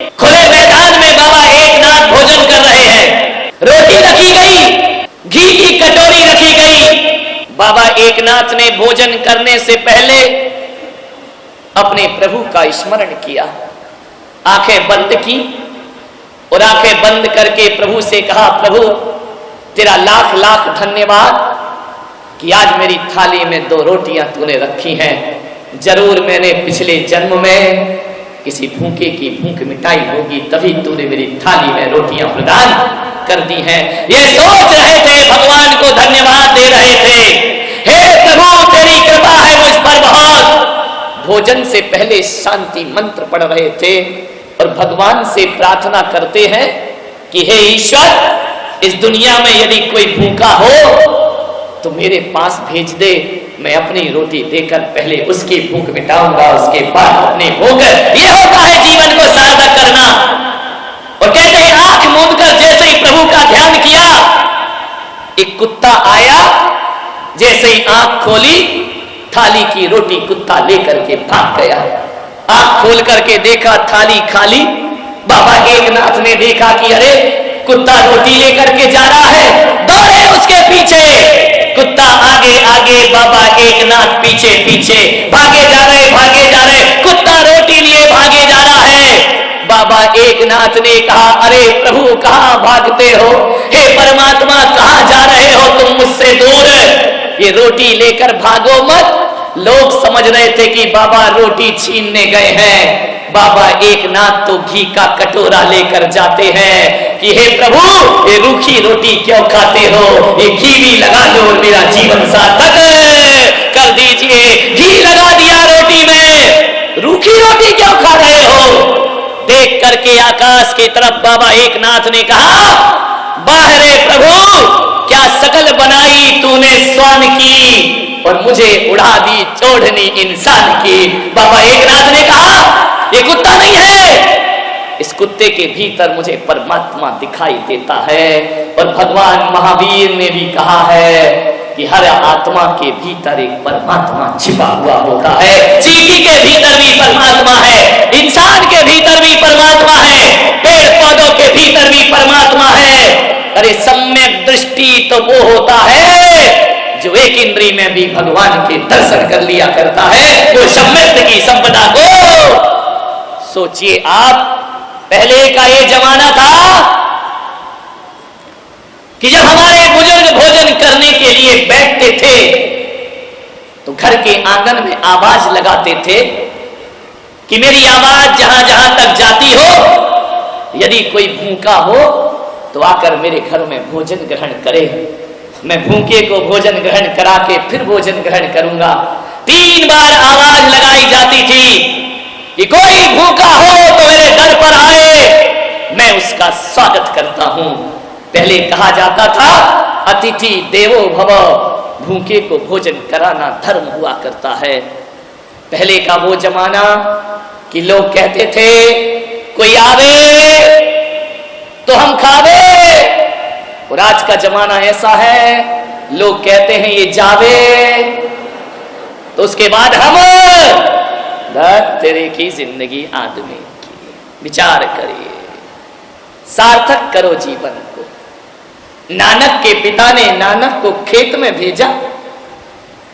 खुले मैदान में बाबा एकनाथ भोजन कर रहे हैं। रोटी रखी गई, घी की कटोरी रखी गई। बाबा एकनाथ ने भोजन करने से पहले अपने प्रभु का स्मरण किया, आंखें बंद की और आंखें बंद करके प्रभु से कहा, प्रभु तेरा लाख लाख धन्यवाद कि आज मेरी थाली में 2 रोटियां तूने रखी हैं। जरूर मैंने पिछले जन्म में किसी भूखे की भूख मिटाई होगी, तभी तूने मेरी थाली में रोटियां प्रदान कर दी हैं। ये सोच रहे थे, भगवान को धन्यवाद दे रहे थे, हे प्रभु तेरी कृपा है मुझ पर बहुत। भोजन से पहले शांति मंत्र पढ़ रहे थे और भगवान से प्रार्थना करते हैं कि हे ईश्वर, इस दुनिया में यदि कोई भूखा हो तो मेरे पास भेज दे, मैं अपनी रोटी देकर पहले उसकी भूख मिटाऊंगा, उसके बाद अपने भोग। ये होता है जीवन को सार्थक करना। और कहते हैं आंख मूंद कर जैसे ही प्रभु का ध्यान किया, एक कुत्ता आया, जैसे ही आंख खोली, थाली की रोटी कुत्ता लेकर के भाग गया। आंख खोल करके देखा थाली खाली। बाबा एकनाथ ने देखा कि अरे कुत्ता रोटी लेकर के जा रहा है, दौड़े उसके पीछे। कुत्ता आगे आगे, बाबा एकनाथ पीछे पीछे, भागे जा रहे, कुत्ता रोटी लिए भागे जा रहा है। बाबा एकनाथ ने कहा, अरे प्रभु कहाँ भागते हो, हे परमात्मा कहाँ जा रहे हो तुम मुझसे दूर, ये रोटी लेकर भागो मत। लोग समझ रहे थे कि बाबा रोटी छीनने गए हैं। बाबा एकनाथ तो घी का कटोरा लेकर जाते हैं कि हे प्रभु ये रूखी रोटी क्यों खाते हो, ये घी भी लगा लो और मेरा जीवन सार्थक कर दीजिए। घी लगा दिया रोटी में, रूखी रोटी क्यों खा रहे हो। देख करके आकाश की तरफ बाबा एकनाथ ने कहा, बाहरे प्रभु क्या शकल बनाई तूने स्वान की और मुझे उड़ा दी चोढ़नी इंसान की। बाबा एकनाथ ने कहा, ये कुत्ता नहीं है, इस कुत्ते के भीतर मुझे परमात्मा दिखाई देता है। और भगवान महावीर ने भी कहा है कि हर आत्मा के भीतर एक परमात्मा छिपा हुआ होता है। चींटी के भीतर भी परमात्मा है, इंसान के भीतर भी परमात्मा है, पेड़ पौधों के भीतर भी परमात्मा है। अरे सम्यक दृष्टि तो वो होता है जो एक इंद्री में भी भगवान के दर्शन कर लिया करता है, वो सम्यक की संपदा को। सोचिए आप, पहले का ये जमाना था कि जब हमारे बुजुर्ग भोजन करने के लिए बैठते थे तो घर के आंगन में आवाज लगाते थे कि मेरी आवाज जहां जहां तक जाती हो, यदि कोई भूखा हो तो आकर मेरे घर में भोजन ग्रहण करे। मैं भूखे को भोजन ग्रहण करा के फिर भोजन ग्रहण करूंगा। 3 बार आवाज लगाई जाती थी कि कोई भूखा हो तो मेरे दर पर आए, मैं उसका स्वागत करता हूं। पहले कहा जाता था अतिथि देवो भव, भूखे को भोजन कराना धर्म हुआ करता है। पहले का वो जमाना कि लोग कहते थे कोई आवे तो हम खावे, और आज का जमाना ऐसा है लोग कहते हैं ये जावे तो उसके बाद हम। तेरे की जिंदगी आदमी की, विचार करिए, सार्थक करो जीवन को। नानक के पिता ने नानक को खेत में भेजा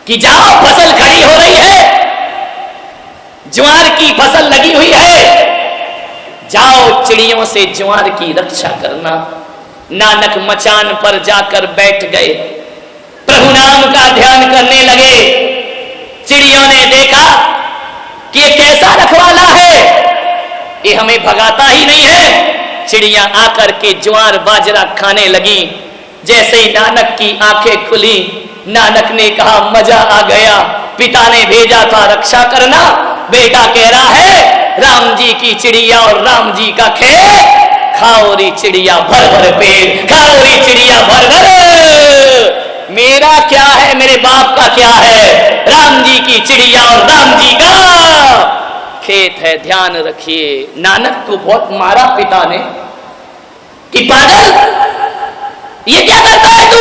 कि जाओ फसल खड़ी हो रही है, ज्वार की फसल लगी हुई है, जाओ चिड़ियों से ज्वार की रक्षा करना। नानक मचान पर जाकर बैठ गए, प्रभु नाम का ध्यान करने लगे। चिड़ियों ने देखा कि ये कैसा रखवाला है, ये हमें भगाता ही नहीं है। चिड़िया आकर के ज्वार बाजरा खाने लगी। जैसे ही नानक की आंखें खुली, नानक ने कहा मजा आ गया, पिता ने भेजा था रक्षा करना, बेटा कह रहा है राम जी की चिड़िया और राम जी का खेत, खाओ री चिड़िया भर भर पेट, खाओ री चिड़िया भर भर। मेरा क्या है, मेरे बाप का क्या है, राम जी की चिड़िया और राम जी का खेत है। ध्यान रखिए, नानक को बहुत मारा पिता ने कि पागल ये क्या करता है तू,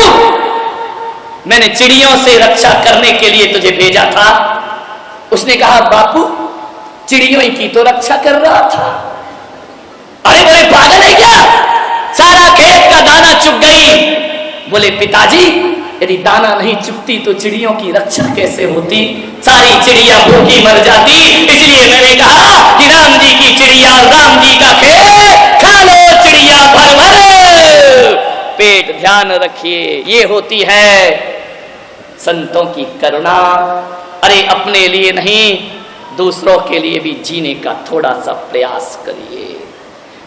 मैंने चिड़ियों से रक्षा करने के लिए तुझे भेजा था। उसने कहा बापू चिड़ियों की तो रक्षा कर रहा था, बोले पिताजी, यदि दाना नहीं चुगती तो चिड़ियों की रक्षा कैसे होती? सारी चिड़िया भूखी मर जाती। इसलिए मैंने कहा कि राम जी की चिड़िया और राम जी का खेत, खा लो चिड़िया भर भर पेट। ध्यान रखिए, ये होती है संतों की करुणा। अरे अपने लिए नहीं, दूसरों के लिए भी जीने का थोड़ा सा प्रयास करिए।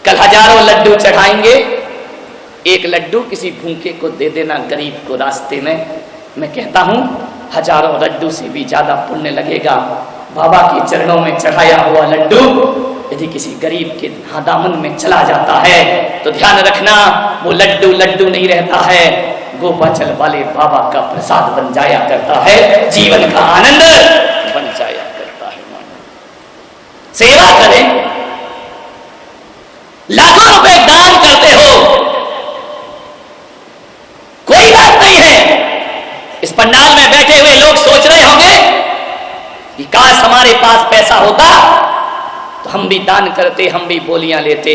कल हजारों लड्डू चढ़ाएंगे, एक लड्डू किसी भूखे को दे देना, गरीब को रास्ते में। मैं कहता हूं हजारों लड्डू से भी ज्यादा पुण्य लगेगा बाबा के चरणों में चढ़ाया हुआ लड्डू यदि किसी गरीब के दामन में चला जाता है तो ध्यान रखना, वो लड्डू लड्डू नहीं रहता है, गोपाचल वाले बाबा का प्रसाद बन जाया करता है, जीवन का आनंद बन जाया करता है। सेवा करें, लाखों रुपए दान करते हो, कोई बात नहीं है। इस पंडाल में बैठे हुए लोग सोच रहे होंगे कि काश हमारे पास पैसा होता तो हम भी दान करते, हम भी बोलियां लेते।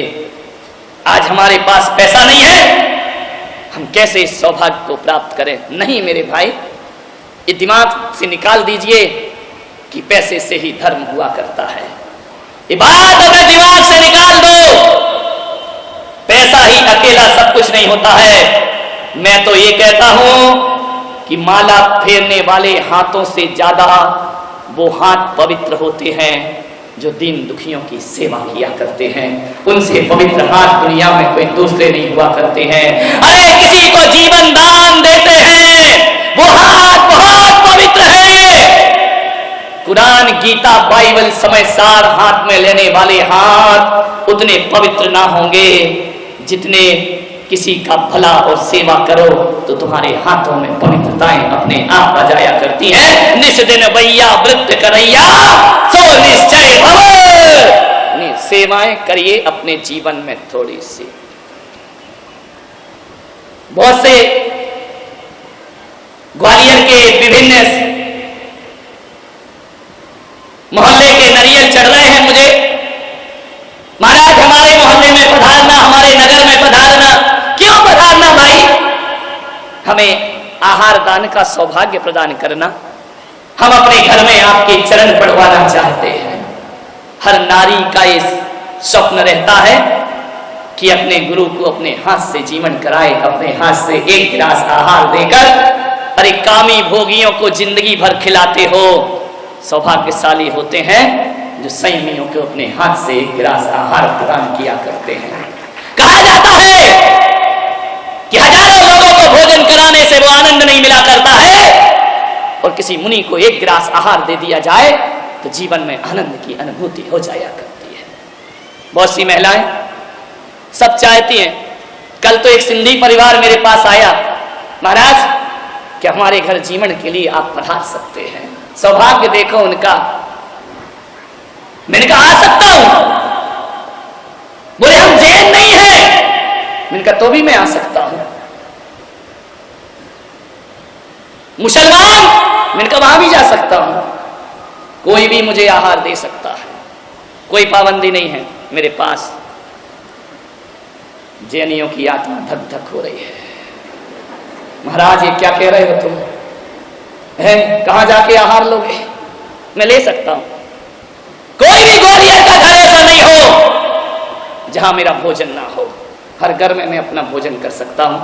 आज हमारे पास पैसा नहीं है, हम कैसे इस सौभाग्य को प्राप्त करें? नहीं मेरे भाई, ये दिमाग से निकाल दीजिए कि पैसे से ही धर्म हुआ करता है। ये बात अपने दिमाग से निकाल दो, पैसा ही अकेला सब कुछ नहीं होता है। मैं तो ये कहता हूं कि माला फेरने वाले हाथों से ज्यादा वो हाथ पवित्र होते हैं जो दीन दुखियों की सेवा किया करते हैं। उनसे पवित्र हाथ दुनिया में कोई दूसरे नहीं हुआ करते हैं। अरे किसी को जीवन दान देते हैं, वो हाथ बहुत पवित्र है। कुरान, गीता, बाइबल समय सार हाथ में लेने वाले हाथ उतने पवित्र ना होंगे जितने किसी का भला और सेवा करो तो तुम्हारे हाथों में पवित्रताएं अपने आप आ जाया करती हैं। निस दिन भैया वृत्त करैया सो निश्चय भव। सेवाएं करिए अपने जीवन में थोड़ी सी। बहुत से ग्वालियर के विभिन्न मोहल्ले के नरियल चढ़ रहे हैं मुझे, महाराज हमारे मोहल्ले में पधारना, हमारे नगर में पधारना। क्यों पधारना भाई? हमें आहार दान का सौभाग्य प्रदान करना। हम अपने घर में आपके चरण पड़वाना चाहते हैं। हर नारी का ये स्वप्न रहता है कि अपने गुरु को अपने हाथ से जीवन कराए, अपने हाथ से एक गिलास आहार देकर। अरे कामी भोगियों को जिंदगी भर खिलाते हो, सौभाग्यशाली होते हैं जो संयमियों को अपने हाथ से एक गिलास आहार प्रदान किया करते हैं। कहा जाता है कि हजारों लोगों को भोजन कराने से वो आनंद नहीं मिला करता है, और किसी मुनि को एक गिलास आहार दे दिया जाए तो जीवन में आनंद की अनुभूति हो जाया करती है। बहुत सी महिलाएं सब चाहती हैं। कल तो एक सिंधी परिवार मेरे पास आया, महाराज क्या हमारे घर जीवन के लिए आप पधार सकते हैं? सौभाग्य देखो उनका। मैंने कहा आ सकता हूं। बोले हम जैन नहीं है। मैंने कहा तो भी मैं आ सकता हूं। मुसलमान, मैंने कहा वहां भी जा सकता हूं। कोई भी मुझे आहार दे सकता है, कोई पाबंदी नहीं है मेरे पास। जैनियों की आत्मा धक धक हो रही है। महाराज ये क्या कह रहे हो तुम? है कहां जाके आहार लोगे? मैं ले सकता हूं। कोई भी ग्वालियर का घर ऐसा नहीं हो जहां मेरा भोजन ना हो। हर घर में मैं अपना भोजन कर सकता हूं।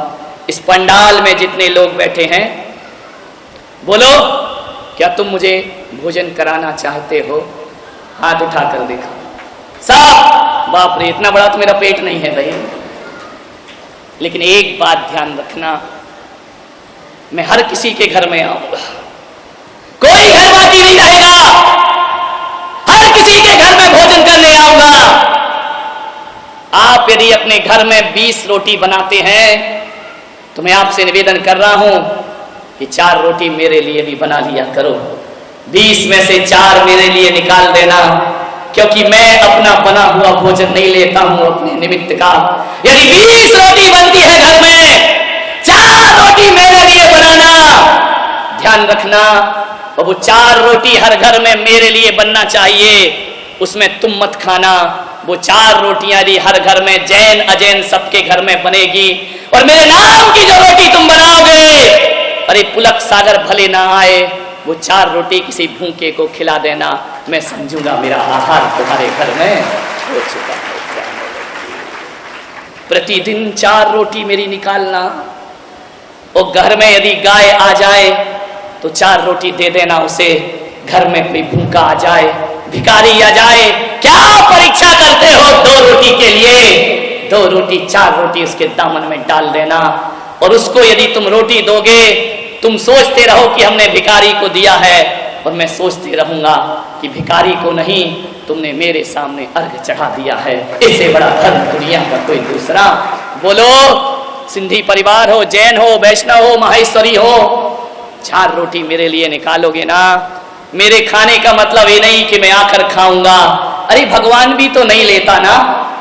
इस पंडाल में जितने लोग बैठे हैं, बोलो क्या तुम मुझे भोजन कराना चाहते हो? हाथ उठाकर देखा साहब। बाप रे, इतना बड़ा तो मेरा पेट नहीं है भाई। लेकिन एक बात ध्यान रखना, मैं हर किसी के घर में आऊंगा, कोई घर बाकी नहीं रहेगा। हर किसी के घर में भोजन करने आऊंगा। आप यदि अपने घर में 20 रोटी बनाते हैं तो मैं आपसे निवेदन कर रहा हूं कि 4 रोटी मेरे लिए भी बना लिया करो। 20 में से 4 मेरे लिए निकाल देना, क्योंकि मैं अपना बना हुआ भोजन नहीं लेता हूं अपने निमित्त का। यदि 20 रोटी बनती है घर में, 4 रोटी मेरे लिए बनाना। ध्यान रखना, और वो 4 रोटी हर घर में मेरे लिए बनना चाहिए। उसमें तुम मत खाना, वो 4 रोटियां यदि हर घर में जैन अजैन सबके घर में बनेगी और मेरे नाम की जो रोटी तुम बनाओगे, अरे पुलक सागर भले ना आए, वो 4 रोटी किसी भूखे को खिला देना, मैं समझूंगा मेरा आहार तुम्हारे घर में हो चुका है। प्रतिदिन 4 रोटी मेरी निकालना, और घर में यदि गाय आ जाए तो 4 रोटी दे देना उसे। घर में कोई भूखा आ जाए, भिखारी आ जाए, क्या परीक्षा करते हो 2 रोटी के लिए? 2 रोटी 4 रोटी उसके दामन में डाल देना। और उसको यदि तुम रोटी दोगे, तुम सोचते रहो कि हमने भिखारी को दिया है, और मैं सोचते रहूंगा कि भिखारी को नहीं, तुमने मेरे सामने अर्घ चढ़ा दिया है। इससे बड़ा धर्म दुनिया का कोई दूसरा। बोलो, सिंधी परिवार हो, जैन हो, वैष्णव हो, माहेश्वरी हो, 4 रोटी मेरे लिए निकालोगे ना? मेरे खाने का मतलब ये नहीं कि मैं आकर खाऊंगा। अरे भगवान भी तो नहीं लेता ना,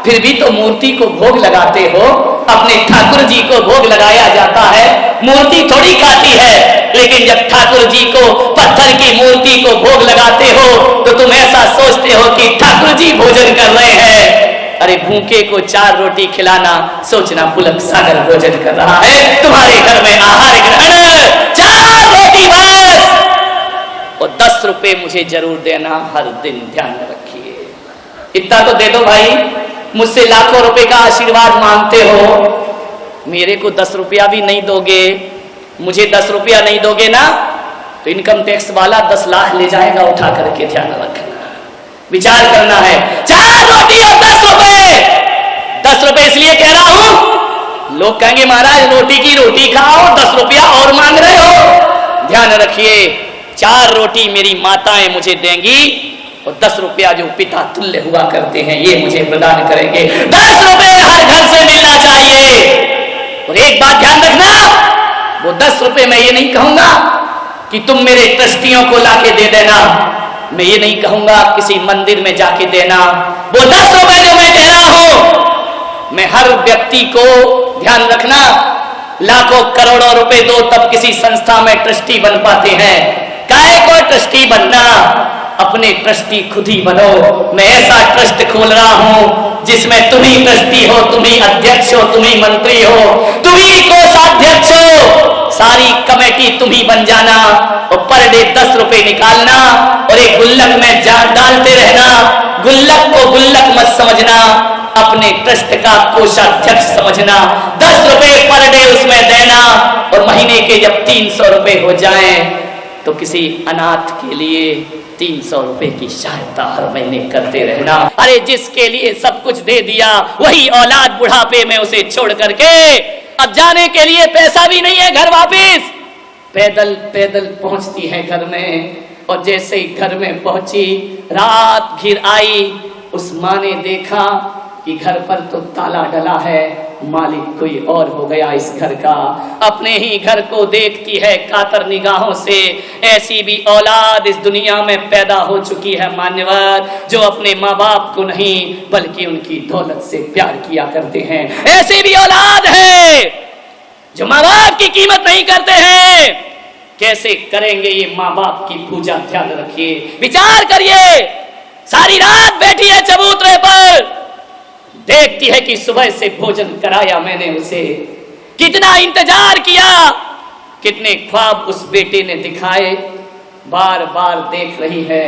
फिर भी तो मूर्ति को भोग लगाते हो। अपने ठाकुर जी को भोग लगाया जाता है, मूर्ति थोड़ी खाती है। लेकिन जब ठाकुर जी को, पत्थर की मूर्ति को भोग लगाते हो, तो तुम ऐसा सोचते हो कि ठाकुर जी भोजन कर रहे हैं। अरे भूखे को 4 रोटी खिलाना, सोचना पुलक सागर भोजन कर रहा है। तुम्हारे घर में आहार ग्रहण 4 रोटी बस, और 10 रुपए मुझे जरूर देना हर दिन, ध्यान रखिए। इतना तो दे दो भाई, मुझसे लाखों रुपए का आशीर्वाद मांगते हो, मेरे को 10 रुपया भी नहीं दोगे, मुझे 10 रुपया नहीं दोगे ना, तो इनकम टैक्स वाला 10 लाख ले जाएगा उठा करके। ध्यान रखना, विचार करना है। 4 रोटी और 10 रुपए। 10 रुपए इसलिए कह रहा हूं, लोग कहेंगे महाराज रोटी की रोटी खाओ, 10 रुपया और मांग रहे हो। ध्यान रखिए, 4 रोटी मेरी माताएं मुझे देंगी, और 10 रुपया जो पिता तुल्य हुआ करते हैं ये मुझे प्रदान करेंगे। 10 रुपए हर घर से मिलना चाहिए। और एक बात ध्यान रखना, वो 10 रुपए मैं ये नहीं कहूंगा कि तुम मेरे ट्रस्टियों को लाके दे देना, मैं ये नहीं कहूंगा किसी मंदिर में जाके देना। वो 10 रुपए जो मैं कह रहा हूं, मैं हर व्यक्ति को, ध्यान रखना, लाखों करोड़ों रुपए दो तब किसी संस्था में ट्रस्टी बन पाते हैं। काहे को ट्रस्टी बनना, अपने ट्रस्टी खुद ही बनो। मैं ऐसा ट्रस्ट खोल रहा हूं जिसमें तुम ही ट्रस्टी हो, तुम ही अध्यक्ष हो, तुम ही मंत्री हो, तुम ही कोषाध्यक्ष हो, सारी कमेटी तुम ही बन जाना, और पर डे 10 रुपए निकालना, और एक गुल्लक में डालते रहना। गुल्लक को गुल्लक मत समझना, अपने ट्रस्ट का कोषाध्यक्ष समझना। 10 रुपए पर डे उसमें देना, और महीने के जब 300 रुपए हो जाएं, तो किसी अनाथ के लिए 300 रुपए की सहायता हर महीने करते रहना। अरे जिसके लिए सब कुछ दे दिया, वही औलाद बुढ़ापे में उसे छोड़ करके अब जाने के लिए पैसा भी नहीं है घर वापिस, पैदल पैदल पहुंचती है घर में। और जैसे ही घर में पहुंची, रात घिर आई, उस माँ ने देखा कि घर पर तो ताला डला है, मालिक कोई और हो गया इस घर का। अपने ही घर को देखती है कातर निगाहों से। ऐसी भी औलाद इस दुनिया में पैदा हो चुकी है मान्यवर, जो अपने माँ बाप को नहीं बल्कि उनकी दौलत से प्यार किया करते हैं। ऐसी भी औलाद है जो माँ बाप की कीमत नहीं करते हैं। कैसे करेंगे ये माँ बाप की पूजा, ध्यान रखिए, विचार करिए। सारी रात बैठी है चबूतरे पर, देखती है कि सुबह से भोजन कराया मैंने उसे, कितना इंतजार किया, कितने ख्वाब उस बेटे ने दिखाए, बार बार देख रही है।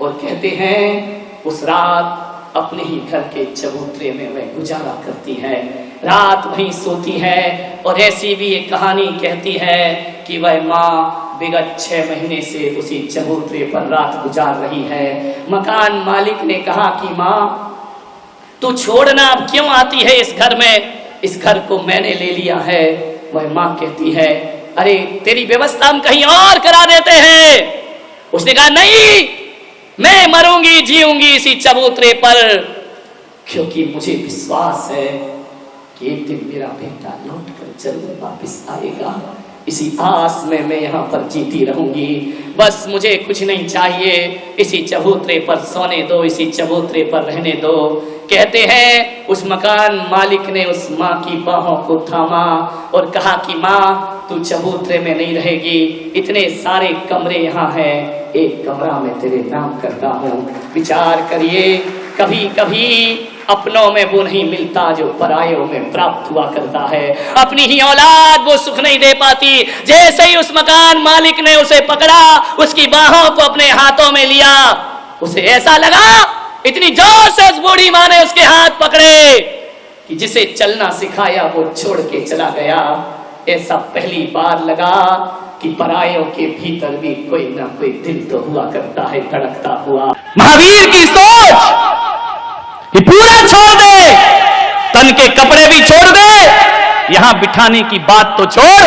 और कहते हैं उस रात अपने ही घर के चबूतरे में वह गुजारा करती है, रात वहीं सोती है। और ऐसी भी एक कहानी कहती है कि वह माँ विगत 6 महीने से उसी चबूतरे पर रात गुजार रही है। मकान मालिक ने कहा कि माँ तू छोड़ना, अब क्यों आती है इस घर में, इस घर को मैंने ले लिया है। वह माँ कहती है अरे तेरी व्यवस्था हम कहीं और करा देते हैं। उसने कहा नहीं, मैं मरूंगी जीऊंगी इसी चबूतरे पर, क्योंकि मुझे विश्वास है कि एक दिन मेरा बेटा लौट कर जरूर वापिस आएगा। इसी आस में मैं यहाँ पर जीती रहूंगी। बस मुझे कुछ नहीं चाहिए, इसी चबूतरे पर सोने दो, इसी चबूतरे पर रहने दो। कहते हैं उस मकान मालिक ने उस माँ की बाहों को थामा और कहा कि माँ तू चबूतरे में नहीं रहेगी, इतने सारे कमरे यहाँ हैं, एक कमरा में तेरे नाम करता हूँ। विचार करिए, कभी कभी अपनों में वो नहीं मिलता जो परायों में प्राप्त हुआ करता है। अपनी ही औलाद वो सुख नहीं दे पाती। जैसे ही उस मकान मालिक ने उसे पकड़ा, उसकी बाहों को अपने हाथों में लिया, उसे ऐसा लगा, इतनी जोर से उस बूढ़ी मां ने उसके हाथ पकड़े कि जिसे चलना सिखाया वो छोड़ के चला गया। ऐसा पहली बार लगा कि परायों के भीतर भी कोई ना कोई दिल तो हुआ करता है, धड़कता हुआ। महावीर की सोच कि पूरा छोड़ दे, तन के कपड़े भी छोड़ दे, यहां बिठाने की बात तो छोड़।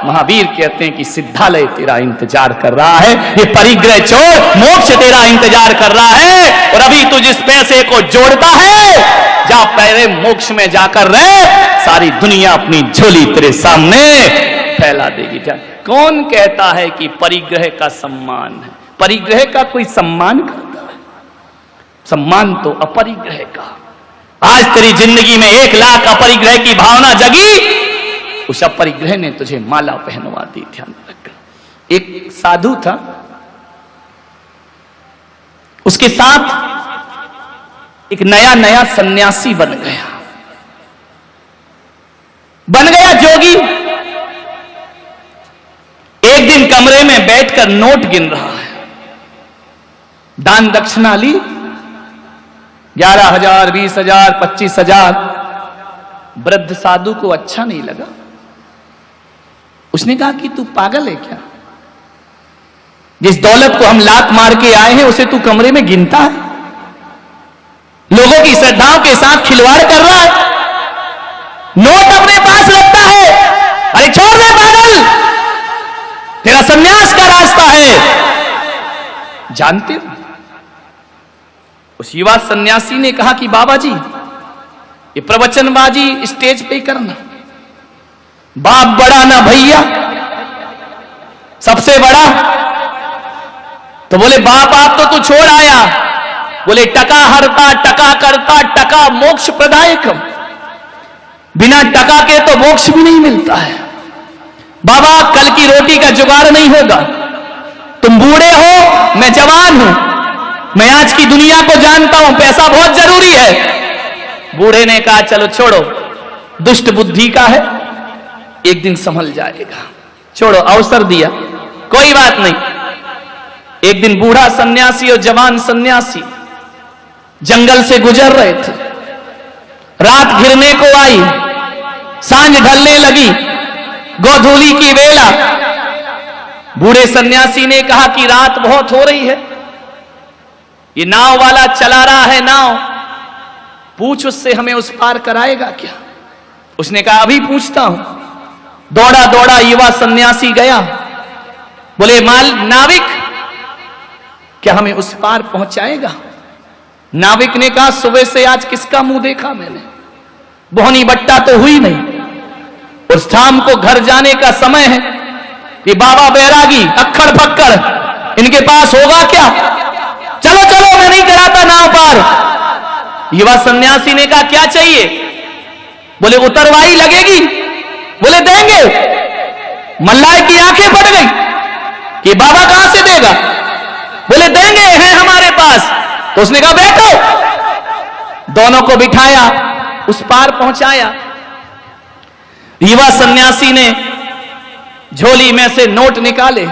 महावीर कहते हैं कि सिद्धालय तेरा इंतजार कर रहा है, ये परिग्रह छोड़, मोक्ष तेरा इंतजार कर रहा है। और अभी तू जिस पैसे को जोड़ता है, जा पहले मोक्ष में जाकर रह, सारी दुनिया अपनी झोली तेरे सामने फैला देगी। जा कौन कहता है कि परिग्रह का सम्मान है? परिग्रह का कोई सम्मान करता है? सम्मान तो अपरिग्रह का। आज तेरी जिंदगी में 1 लाख अपरिग्रह की भावना जगी, उस अपरिग्रह ने तुझे माला पहनवा दी। ध्यान रख। एक साधु था, उसके साथ एक नया सन्यासी बन गया जोगी। एक दिन कमरे में बैठकर नोट गिन रहा है, दान दक्षिणा ली 11,000, 20,000, 25,000। वृद्ध साधु को अच्छा नहीं लगा। उसने कहा कि तू पागल है क्या? जिस दौलत को हम लात मार के आए हैं उसे तू कमरे में गिनता है? लोगों की श्रद्धाओं के साथ खिलवाड़ कर रहा है, नोट अपने पास रखता है। अरे छोड़ दे पागल, तेरा संन्यास का रास्ता है। जानते हो, उस युवा सन्यासी ने कहा कि बाबा जी, ये प्रवचनबाजी स्टेज पे करना, बाप बड़ा ना भैया, सबसे बड़ा। तो बोले बाप आप तो तू छोड़ आया। बोले टका हरता, टका करता, टका मोक्ष प्रदायकम। बिना टका के तो मोक्ष भी नहीं मिलता है। बाबा कल की रोटी का जुगाड़ नहीं होगा। तुम बूढ़े हो, मैं जवान हूं, मैं आज की दुनिया को जानता हूं, पैसा बहुत जरूरी है। बूढ़े ने कहा चलो छोड़ो, दुष्ट बुद्धि का है, एक दिन संभल जाएगा, छोड़ो। अवसर दिया, कोई बात नहीं। एक दिन बूढ़ा सन्यासी और जवान सन्यासी जंगल से गुजर रहे थे। रात घिरने को आई, सांझ ढलने लगी, गोधूली की वेला। बूढ़े सन्यासी ने कहा कि रात बहुत हो रही है, ये नाव वाला चला रहा है नाव, पूछ उससे हमें उस पार कराएगा क्या? उसने कहा अभी पूछता हूं। दौड़ा दौड़ा युवा सन्यासी गया। बोले नाविक, क्या हमें उस पार पहुंचाएगा? नाविक ने कहा सुबह से आज किसका मुंह देखा मैंने, बोहनी बट्टा तो हुई नहीं, और शाम को घर जाने का समय है। ये बाबा बैरागी अक्खड़ फक्कड़, इनके पास होगा क्या? चलो चलो, मैं नहीं कराता नाव पार। युवा सन्यासी ने कहा क्या चाहिए? बोले उतरवाई लगेगी। बोले देंगे। मल्लाह की आंखें फट गई कि बाबा कहां से देगा? बोले देंगे, है हमारे पास। तो उसने कहा बैठो। दोनों को बिठाया, उस पार पहुंचाया। युवा सन्यासी ने झोली में से नोट निकाले,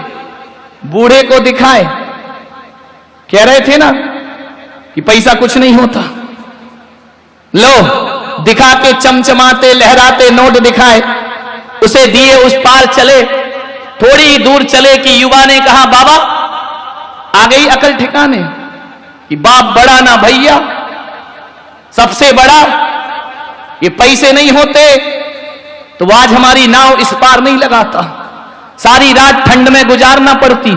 बूढ़े को दिखाए। कह रहे थे ना कि पैसा कुछ नहीं होता, लो दिखा के चमचमाते लहराते नोट दिखाए, उसे दिए, उस पार चले। थोड़ी ही दूर चले कि युवा ने कहा बाबा आ गई अकल ठिकाने, कि बाप बड़ा ना भैया, सबसे बड़ा। ये पैसे नहीं होते तो आज हमारी नाव इस पार नहीं लगाता, सारी रात ठंड में गुजारना पड़ती।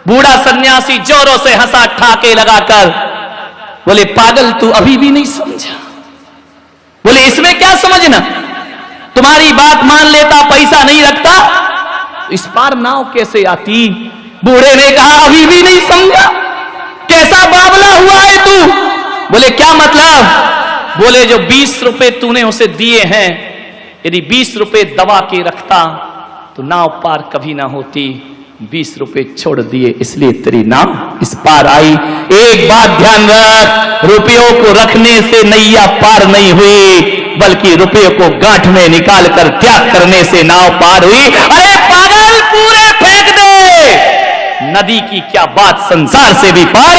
बूढ़ा सन्यासी जोरों से हंसा ठाके लगाकर। बोले पागल, तू अभी भी नहीं समझा। बोले इसमें क्या समझना, तुम्हारी बात मान लेता, पैसा नहीं रखता, इस पार नाव कैसे आती? बूढ़े ने कहा अभी भी नहीं समझा, कैसा बावला हुआ है तू? बोले क्या मतलब? बोले जो 20 रुपए तूने उसे दिए हैं, यदि 20 रुपए दबा के रखता तो नाव पार कभी ना होती। 20 रुपए छोड़ दिए इसलिए तेरी नाव इस पार आई। एक बात ध्यान रख, रुपयों को रखने से नैया पार नहीं हुई, बल्कि रुपयों को गांठ में निकाल कर त्याग करने से नाव पार हुई। अरे पागल, पूरे फेंक दे, नदी की क्या बात, संसार से भी पार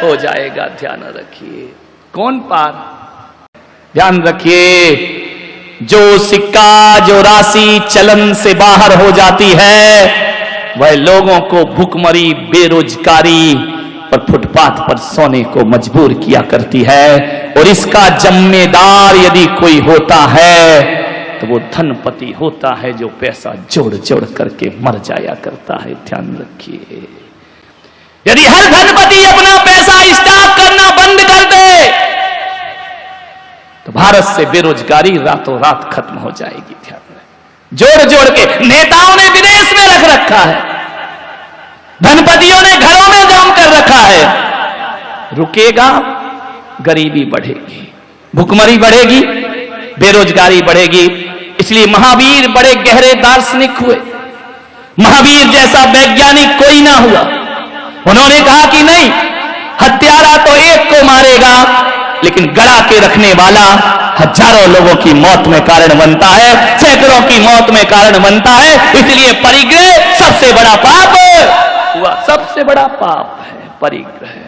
हो जाएगा। ध्यान रखिए। कौन पार? ध्यान रखिए, जो सिक्का, जो राशि चलन से बाहर हो जाती है वह लोगों को भूखमरी, बेरोजगारी पर फुटपाथ पर सोने को मजबूर किया करती है। और इसका जिम्मेदार यदि कोई होता है तो वो धनपति होता है जो पैसा जोड़ जोड़ करके मर जाया करता है। ध्यान रखिए, यदि हर धनपति अपना पैसा स्टॉक करना बंद कर दे तो भारत से बेरोजगारी रातों रात खत्म हो जाएगी। ध्यान रखें, जोड़ जोड़ के नेताओं ने विदेश में रख रखा है, धनपतियों ने घरों में जम कर रखा है। रुकेगा, गरीबी बढ़ेगी, भुखमरी बढ़ेगी, बेरोजगारी बढ़ेगी। इसलिए महावीर बड़े गहरे दार्शनिक हुए। महावीर जैसा वैज्ञानिक कोई ना हुआ। उन्होंने कहा कि नहीं, हत्यारा तो एक को मारेगा, लेकिन गड़ा के रखने वाला हजारों लोगों की मौत में कारण बनता है, सैकड़ों की मौत में कारण बनता है। इसलिए परिग्रह सबसे बड़ा पाप हुआ, सबसे बड़ा पाप है परिग्रह।